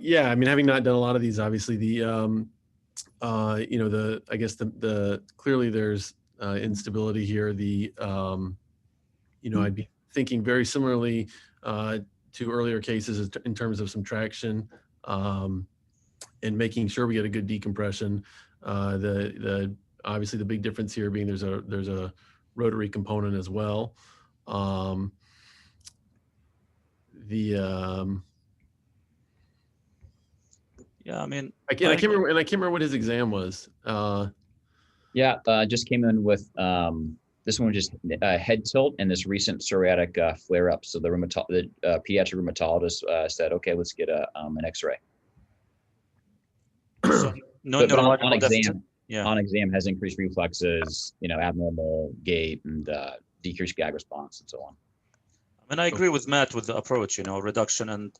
yeah. I mean, having not done a lot of these, obviously I guess the clearly there's instability here. I'd be thinking very similarly to earlier cases in terms of some traction and making sure we get a good decompression. Obviously the big difference here being there's a rotary component as well. Yeah, I mean, I can't remember what his exam was. Just came in with this one just head tilt and this recent psoriatic flare up. So the pediatric rheumatologist said, okay, let's get an X-ray. So no neurological deficit. On exam has increased reflexes, abnormal gait and decreased gag response and so on. And I agree with Matt with the approach, reduction and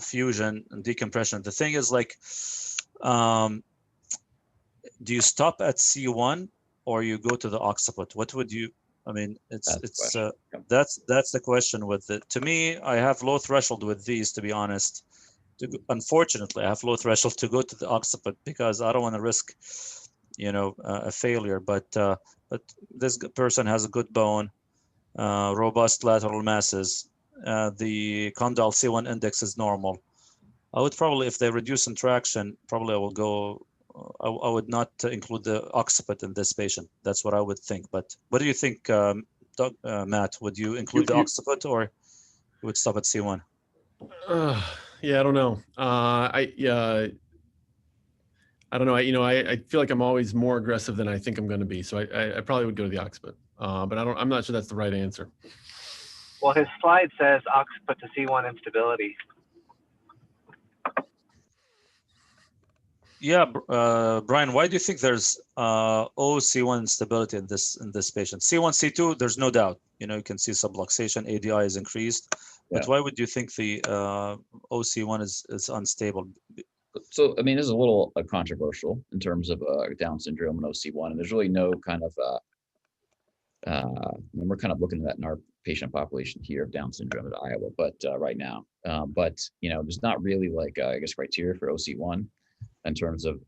fusion and decompression. The thing is, like, do you stop at C1 or you go to the occiput? What would you? I mean, that's the question with it. To me, I have low threshold with these, to be honest. Unfortunately, I have low threshold to go to the occiput because I don't want to risk, a failure. But this person has a good bone, robust lateral masses. The condyle C1 index is normal. I would probably, if they reduce interaction, probably I will go. I would not include the occiput in this patient. That's what I would think. But what do you think, Matt? Would you include the occiput or you would stop at C1? Yeah, I don't know. I don't know. I feel like I'm always more aggressive than I think I'm going to be. So I probably would go to the occiput. But I'm not sure that's the right answer. Well, his slide says occiput to C1 instability. Yeah, Brian, why do you think there's OC1 instability in this patient? C1, C2, there's no doubt. You can see subluxation, ADI is increased. But why would you think the OC1 is unstable? So, I mean, this is a little controversial in terms of Down syndrome and OC1, and there's really no kind of, we're kind of looking at that in our patient population here of Down syndrome at Iowa, but right now, there's not really criteria for OC1 in terms of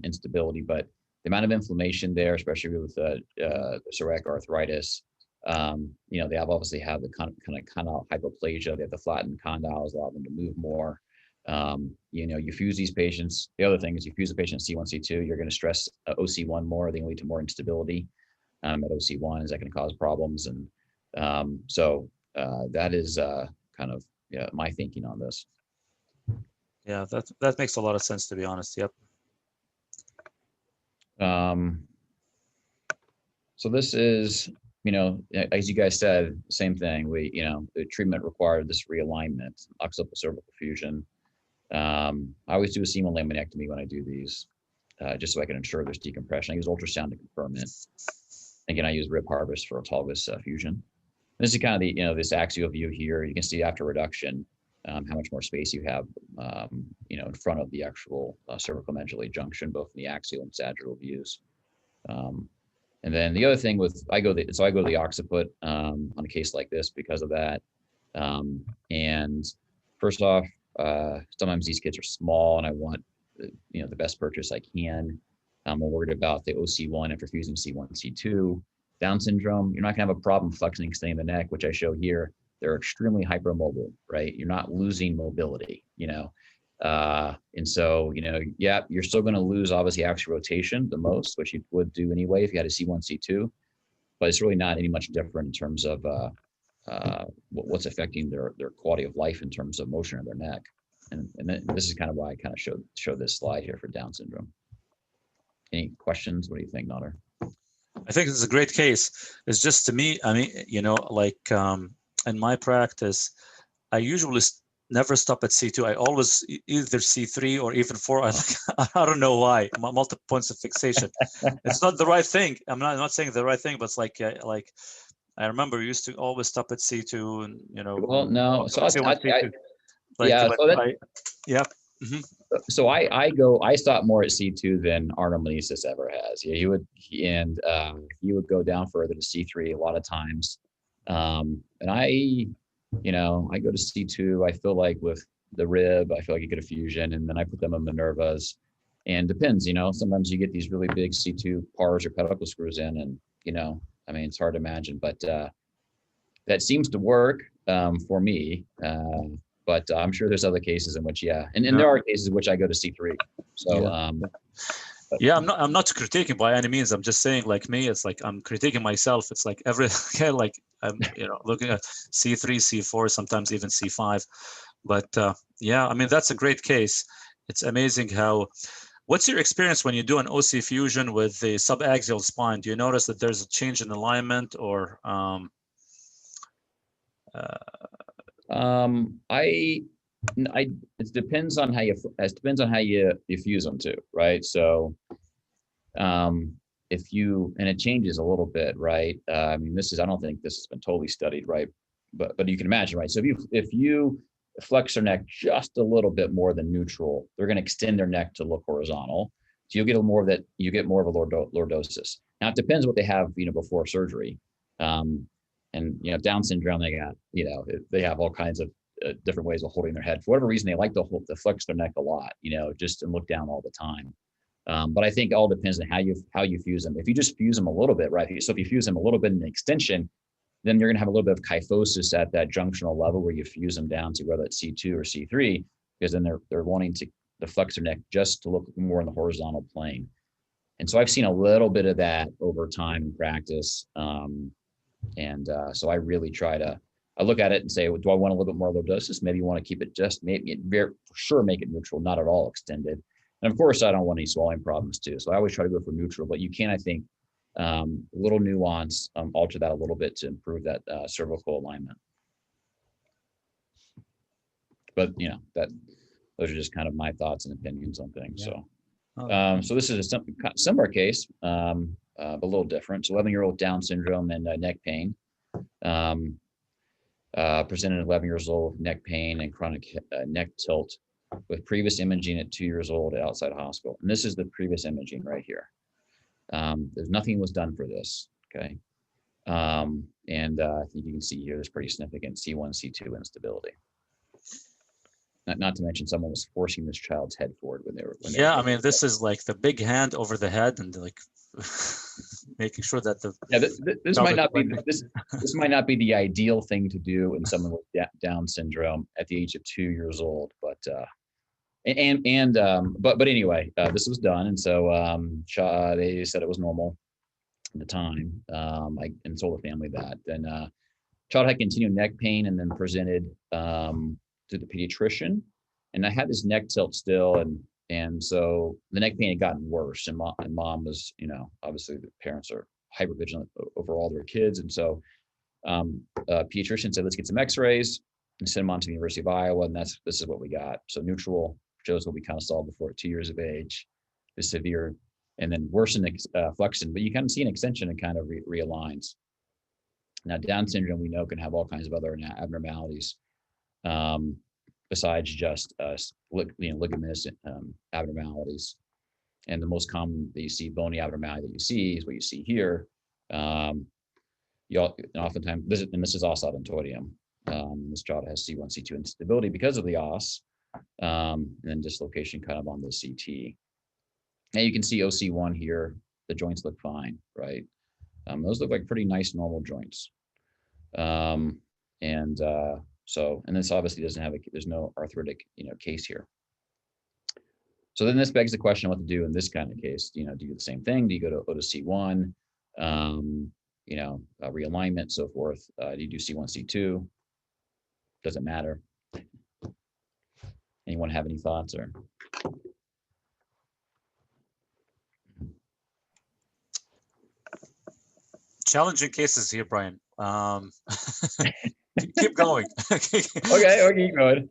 instability, but the amount of inflammation there, especially with psoriatic arthritis, they obviously have the kind of condyle hypoplasia. They have the flattened condyles, allow them to move more. You fuse these patients. The other thing is you fuse a patient C1, C2, you're going to stress OC1 more. They can lead to more instability at OC1. Is that going to cause problems? And that is kind of my thinking on this. Yeah, that makes a lot of sense, to be honest. Yep. So this is, as you guys said, same thing. The treatment required this realignment, occipital cervical fusion. I always do a seamless laminectomy when I do these, just so I can ensure there's decompression. I use ultrasound to confirm it. Again, I use rib harvest for autologous fusion. This is kind of the, this axial view here. You can see after reduction, how much more space you have, in front of the actual cervical medullary junction, both in the axial and sagittal views. And then the other thing I go to the occiput on a case like this because of that. And first off, sometimes these kids are small and I want, the best purchase I can. I'm worried about the OC1 after fusing C1, C2. Down syndrome, you're not gonna have a problem flexing and extending the neck, which I show here. They're extremely hypermobile, right? You're not losing mobility, and so, yeah, you're still going to lose obviously axial rotation the most, which you would do anyway if you had a C1, C2, but it's really not any much different in terms of what's affecting their quality of life in terms of motion of their neck. And this is kind of why I kind of show this slide here for Down syndrome. Any questions? What do you think, Nader? I think it's a great case. It's just, to me, I mean, in my practice, I usually never stop at C2. I always either C3 or even 4. I don't know why. Multiple points of fixation. It's not the right thing. I'm not saying the right thing, but it's like I remember we used to always stop at C2, and Well, no. So yeah. So I stop more at C2 than Arnold Meneses ever has. Yeah, he would go down further to C3 a lot of times. And I go to C2. I feel like with the rib, I feel like you get a fusion, and then I put them in Minervas. And depends, sometimes you get these really big C2 pars or pedicle screws in, and it's hard to imagine, but that seems to work for me. But I'm sure there's other cases in which, and there are cases in which I go to C3. So, I'm not critiquing by any means. I'm just saying, like me, it's like I'm critiquing myself. It's like like I'm looking at C3, C4, sometimes even C5. But that's a great case. It's amazing how. What's your experience when you do an OC fusion with the subaxial spine? Do you notice that there's a change in alignment, or it depends on how you fuse them too, right? So, and it changes a little bit, right? I don't think this has been totally studied, right? But you can imagine, right? So if you flex their neck just a little bit more than neutral, they're going to extend their neck to look horizontal. So you'll get more of that. You get more of a lordosis. Now it depends what they have, before surgery. And Down syndrome, they have all kinds of different ways of holding their head. For whatever reason, they like to flex their neck a lot, just and look down all the time. But I think it all depends on how you fuse them. If you just fuse them a little bit, right? So if you fuse them a little bit in the extension, then you're going to have a little bit of kyphosis at that junctional level where you fuse them down to whether it's C2 or C3, because then they're wanting to flex their neck just to look more in the horizontal plane. And so I've seen a little bit of that over time in practice. So I really I look at it and say, well, do I want a little bit more lordosis? Maybe you want to keep it for sure, make it neutral, not at all extended. And of course, I don't want any swallowing problems too. So I always try to go for neutral, but you can, I think, a little nuance, alter that a little bit to improve that cervical alignment. But those are just kind of my thoughts and opinions on things. Yeah. So this is a similar case, a little different. So 11-year-old Down syndrome and neck pain. Presented 11 years old with neck pain and chronic neck tilt with previous imaging at 2 years old at outside hospital. And this is the previous imaging right here. There's nothing was done for this. Okay. I think you can see here, there's pretty significant C1, C2 instability. Not to mention someone was forcing this child's head forward when they were. This is like the big hand over the head and like making sure that this might not be the ideal thing to do in someone with Down syndrome at the age of 2 years old, but anyway, this was done, and so they said it was normal at the time. And told the family that. Then child had continued neck pain, and then presented to the pediatrician And I had this neck tilt still, and so the neck pain had gotten worse, and mom was, obviously the parents are hyper vigilant over all their kids, and so a pediatrician said, let's get some x-rays and send them on to the University of Iowa, and this is what we got. So neutral shows what we kind of saw before at 2 years of age, is severe, and then worsened flexion, but you kind of see an extension and kind of realigns. Now, Down syndrome, we know, can have all kinds of other abnormalities besides just ligamentous abnormalities. And the most common that you see, bony abnormality that you see, is what you see here. Oftentimes, this is os odontoideum. This child has C1, C2 instability because of the os, and then dislocation kind of on the CT. Now you can see OC1 here. The joints look fine, right? Those look like pretty nice normal joints. And this obviously doesn't have there's no arthritic, case here. So then this begs the question what to do in this kind of case. Do you do the same thing? Do you go to C1, realignment, so forth? Do you do C1, C2? Doesn't matter. Anyone have any thoughts or? Challenging cases here, Brian. Keep going. Okay, good.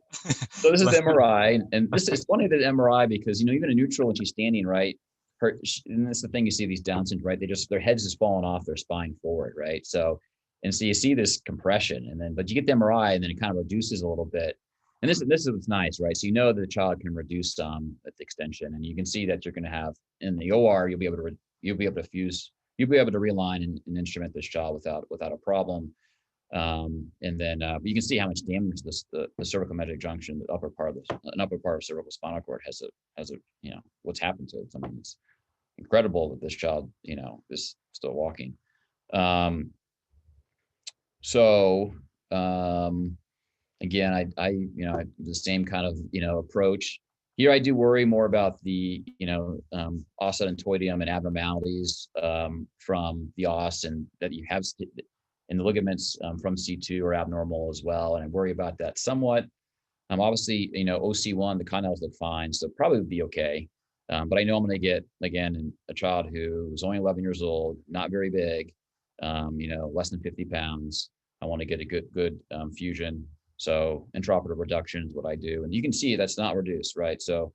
So this is the MRI, and this is funny that MRI, because even a neutral when she's standing, right? And that's the thing, you see these Down syndrome, right? Their heads just falling off their spine forward, right? So you see this compression, but you get the MRI, and then it kind of reduces a little bit. And this is what's nice, right? So that the child can reduce some at the extension, and you can see that you're going to have in the OR, you'll be able to fuse. You'll be able to realign and instrument this child without a problem. And then you can see how much damage the cervical medullary junction, the upper part of cervical spinal cord has what's happened to it. I mean, it's incredible that this child, is still walking. Again, I the same kind of, approach. Here, I do worry more about the, os odontoideum and abnormalities from the os, and that you have, and the ligaments from C2 are abnormal as well. And I worry about that somewhat. Obviously, OC1, the condylus look fine, so probably would be okay. But I know I'm going to get, again, a child who's only 11 years old, not very big, less than 50 pounds. I want to get a good fusion. So intraoperative reduction is what I do. And you can see that's not reduced, right? So,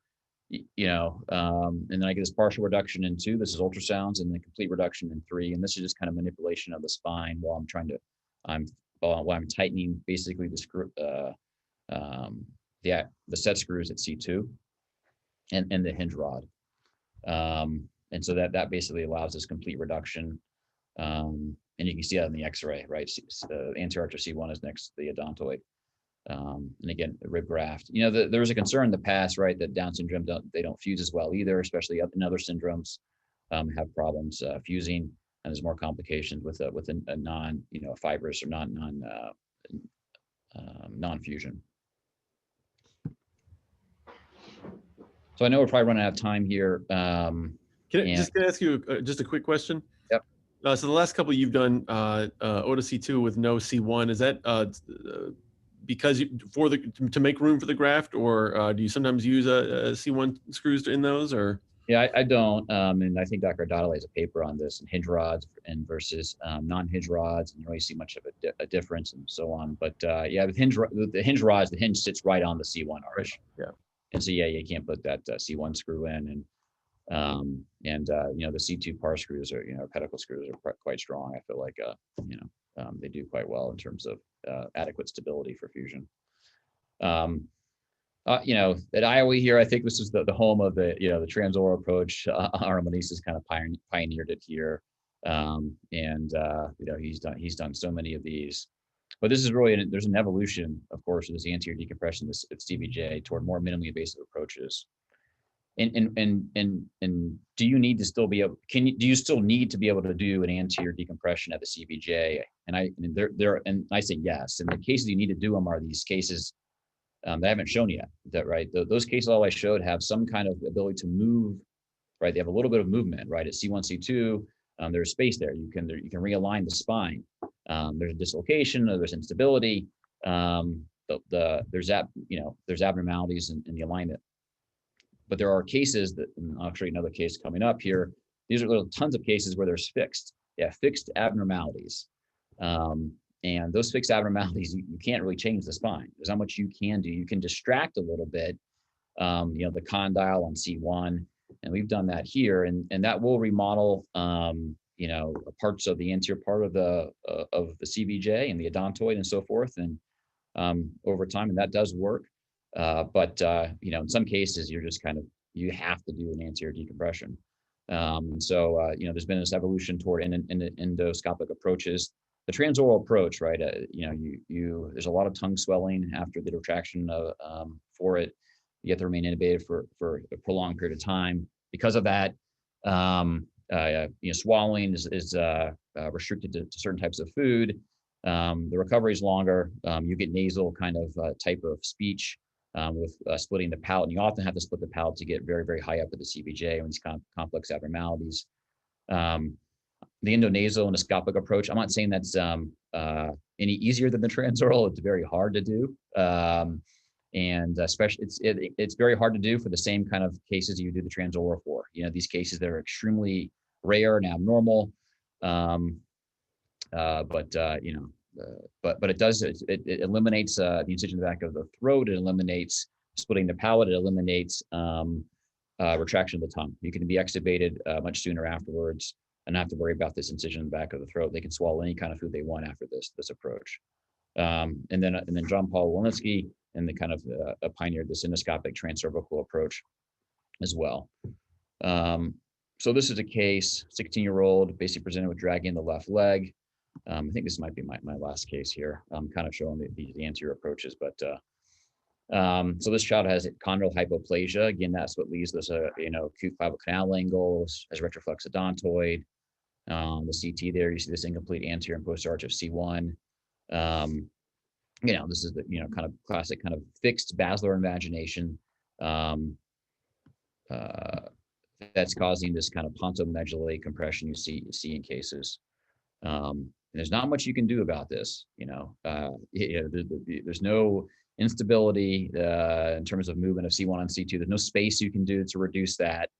and then I get this partial reduction in 2. This is ultrasounds, and then complete reduction in 3. And this is just kind of manipulation of the spine while I'm tightening basically the screw, the set screws at C2 and the hinge rod. And so that basically allows this complete reduction. And you can see that in the X-ray, right? Anterior arch C1 is next to the odontoid. And again, the rib graft. There was a concern in the past, right, that Down syndrome don't fuse as well either, especially in other syndromes, have problems fusing, and there's more complications with a non fibrous or non-fusion. So I know we're probably running out of time here. Can I ask you just a quick question? Yep. So the last couple you've done OTA C2 with no C1, is that because to make room for the graft, or do you sometimes use a C1 screws in those, or? Yeah, I don't, and I think Dr. Dlouhy has a paper on this, and hinge rods versus non-hinge rods, and you don't really see much of a difference and so on. But yeah, with the hinge rods, the hinge sits right on the C1 arch. Yeah. And so you can't put that C1 screw in, and the C2 par screws are, pedicle screws are quite strong. I feel like they do quite well in terms of adequate stability for fusion. At Iowa here, I think this is the home of the the transoral approach. Armanis has kind of pioneered it here, he's done so many of these. But this is really there's an evolution, of course, of this anterior decompression, this CVJ, toward more minimally invasive approaches. And do you need to still be able? Do you still need to be able to do an anterior decompression at the CVJ? And I say yes. And the cases you need to do them are these cases that I haven't shown yet. Is that right? Those cases all I showed have some kind of ability to move. Right? They have a little bit of movement. Right? At C1, C2, there's space there. You can realign the spine. There's a dislocation. There's instability. there's abnormalities in the alignment. But there are cases that, and I'll show you another case coming up here. These are tons of cases where there's fixed abnormalities. And those fixed abnormalities, you can't really change the spine. There's not much you can do. You can distract a little bit, the condyle on C1, and we've done that here, and that will remodel, parts of the anterior part of the CVJ and the odontoid and so forth, and over time, and that does work. But in some cases, you have to do an anterior decompression. There's been this evolution toward endoscopic approaches. The transoral approach, right? There's a lot of tongue swelling after the retraction for it. You have to remain intubated for a prolonged period of time. Because of that, swallowing is restricted to certain types of food. The recovery is longer. You get nasal kind of type of speech with splitting the palate. And you often have to split the palate to get very, very high up at the CVJ when these kind of complex abnormalities. The endonasal endoscopic approach, I'm not saying that's any easier than the transoral. It's very hard to do. And especially it's very hard to do for the same kind of cases you do the transoral for. These cases that are extremely rare and abnormal. But it eliminates the incision in the back of the throat. It eliminates splitting the palate. It eliminates retraction of the tongue. You can be extubated much sooner afterwards and not have to worry about this incision in the back of the throat. They can swallow any kind of food they want after this approach. And then John Paul Walensky and the kind of pioneered this endoscopic transcervical approach as well. So this is a case, 16-year-old, basically presented with dragging the left leg. I think this might be my last case here. I'm kind of showing the anterior approaches, but so this child has chondral hypoplasia. Again, that's what leads this, acute clavicle canal angles, has retroflex odontoid. The CT there, you see this incomplete anterior and posterior arch of C1. This is the kind of classic kind of fixed basilar invagination that's causing this kind of pontomedullary compression you see in cases. And there's not much you can do about this. There's no instability in terms of movement of C1 and C2. There's no space you can do to reduce that.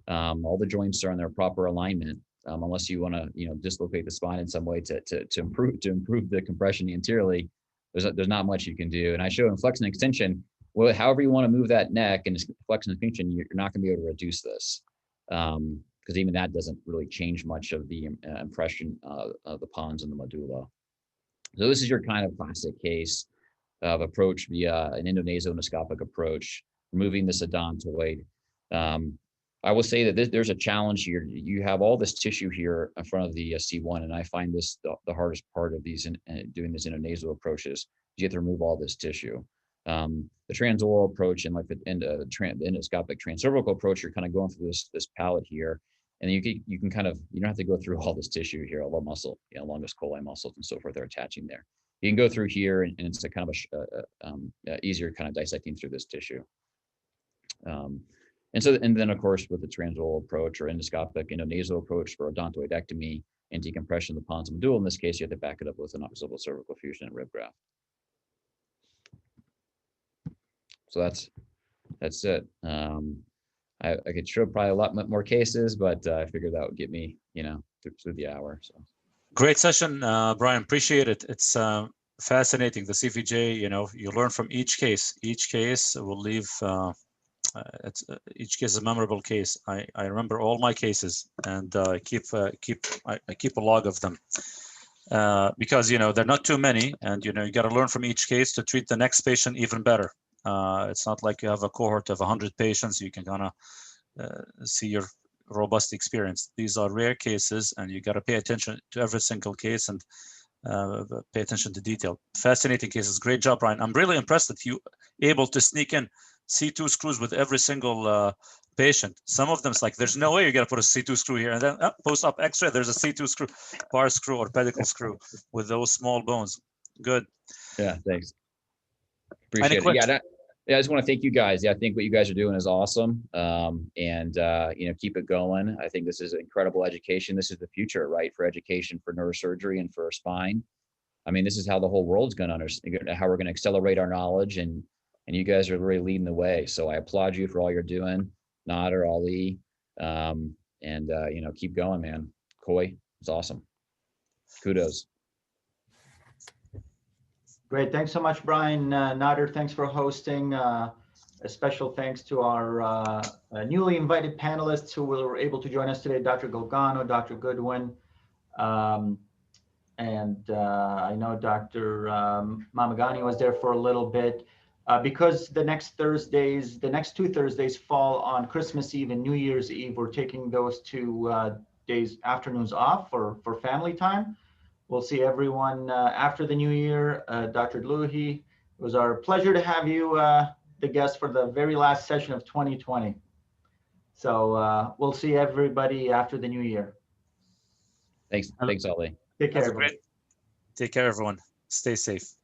All the joints are in their proper alignment, unless you want to dislocate the spine in some way to improve the compression anteriorly. There's not much you can do. And I show in flexion and extension, well, however you want to move that neck and flexion and extension, you're not going to be able to reduce this. Because even that doesn't really change much of the impression of the pons and the medulla. So this is your kind of classic case of approach via an endonasal endoscopic approach, removing this odontoid. I will say that there's a challenge here. You have all this tissue here in front of the C1, and I find this the hardest part of these doing these endonasal approaches. You have to remove all this tissue. The transoral approach and like the endoscopic transcervical approach, you're kind of going through this palate here, and you can kind of, you don't have to go through all this tissue here, all the muscle, longus colli muscles and so forth are attaching there. You can go through here, and it's a kind of easier kind of dissecting through this tissue. And then of course with the transoral approach or endoscopic endonasal approach for odontoidectomy and decompression of the pons and medulla, in this case you have to back it up with an occipital cervical fusion and rib graft. So that's it. I could show probably a lot more cases, but I figured that would get me, through the hour. So great session, Brian. Appreciate it. It's fascinating. The CVJ, you learn from each case. Each case will leave. Each case is a memorable case. I remember all my cases, and I keep a log of them because they're not too many, and you got to learn from each case to treat the next patient even better. It's not like you have a cohort of 100 patients. You can kind of see your robust experience. These are rare cases, and you got to pay attention to every single case and pay attention to detail. Fascinating cases. Great job, Brian. I'm really impressed that you able to sneak in C2 screws with every single patient. Some of them, it's like, there's no way you're going to put a C2 screw here. And then post-op x-ray, there's a C2 screw, bar screw or pedicle screw with those small bones. Good. Yeah, thanks. Appreciate it. Yeah, I just want to thank you guys. Yeah, I think what you guys are doing is awesome. Keep it going. I think this is incredible education. This is the future, right? For education, for neurosurgery and for spine. I mean, this is how the whole world's going to understand, how we're going to accelerate our knowledge, and you guys are really leading the way. So I applaud you for all you're doing, Nader, Ali, you know, keep going, man. Koi, it's awesome. Kudos. Great. Thanks so much, Brian. Nader, thanks for hosting. A special thanks to our newly invited panelists who were able to join us today, Dr. Golgano, Dr. Goodwin, and I know Dr. Mamagani was there for a little bit. Because the next two Thursdays fall on Christmas Eve and New Year's Eve, we're taking those two afternoons off for family time. We'll see everyone after the new year. Dr. Dlouhy, it was our pleasure to have you the guest for the very last session of 2020. So we'll see everybody after the new year. Thanks, Ali. Take care, Take care, everyone. Stay safe.